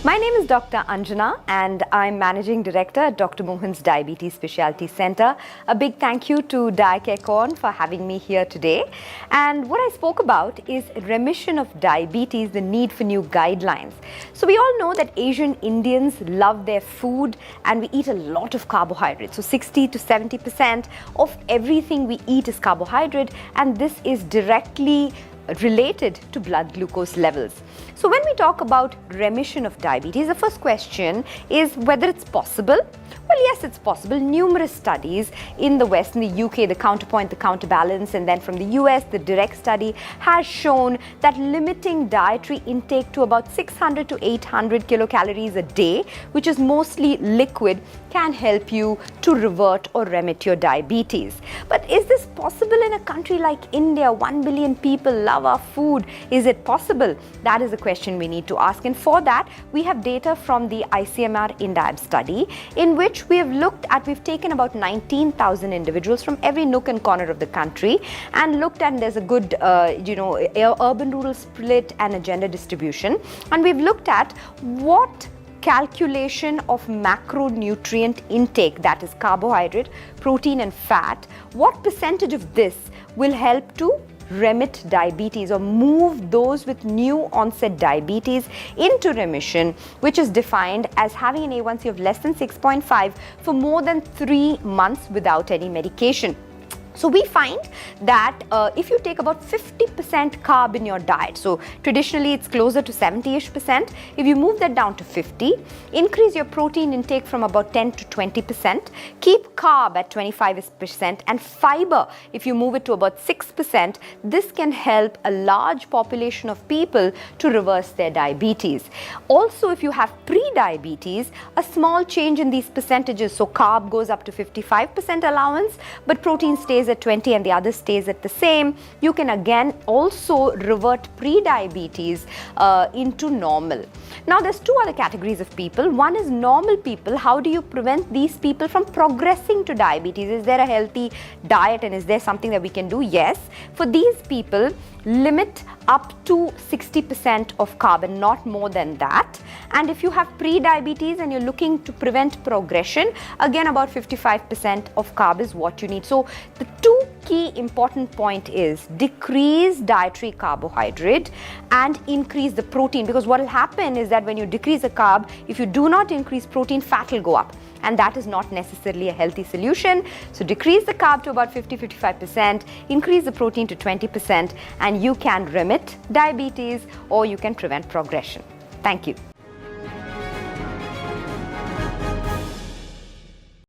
My name is Dr. Anjana and I'm Managing Director at Dr. Mohan's Diabetes Specialty Center. A big thank you to DIACONE for having me here today. And what I spoke about is remission of diabetes, the need for new guidelines. So we all know that Asian Indians love their food and we eat a lot of carbohydrates. So 60 to 70% of everything we eat is carbohydrate, and this is directly related to blood glucose levels. So when we talk about remission of diabetes, the first question is whether it's possible. Well, yes, it's possible. Numerous studies in the West, in the UK, the Counterpoint, the Counterbalance, and then from the US, the Direct study has shown that limiting dietary intake to about 600 to 800 kilocalories a day, which is mostly liquid, can help you to revert or remit your diabetes. But is this possible in a country like India? 1 billion people love our food. Is it possible? That is the question we need to ask. And for that, we have data from the ICMR INDIAB study, in which we've taken about 19,000 individuals from every nook and corner of the country and looked at, there's a good, urban-rural split and a gender distribution. And we've looked at what calculation of macronutrient intake, that is carbohydrate, protein and fat, what percentage of this will help to remit diabetes or move those with new onset diabetes into remission, which is defined as having an A1C of less than 6.5 for more than 3 months without any medication. So we find that if you take about 50% carb in your diet, so traditionally it's closer to 70-ish%, if you move that down to 50, increase your protein intake from about 10 to 20%, keep carb at 25%, and fiber, if you move it to about 6%, this can help a large population of people to reverse their diabetes. Also, if you have pre-diabetes, a small change in these percentages, so carb goes up to 55% allowance, but protein stays at 20 and the other stays at the same, you can again also revert pre-diabetes into normal. Now there's two other categories of people. One is normal people. How do you prevent these people from progressing to diabetes? Is there a healthy diet and is there something that we can do? Yes. For these people, limit up to 60% of carb and not more than that. And if you have pre-diabetes and you're looking to prevent progression, again about 55% of carb is what you need. So the two key important point is decrease dietary carbohydrate and increase the protein, because what will happen is that when you decrease the carb, if you do not increase protein, fat will go up, and that is not necessarily a healthy solution. So decrease the carb to about 50-55%, increase the protein to 20%, and you can remit diabetes or you can prevent progression. Thank you.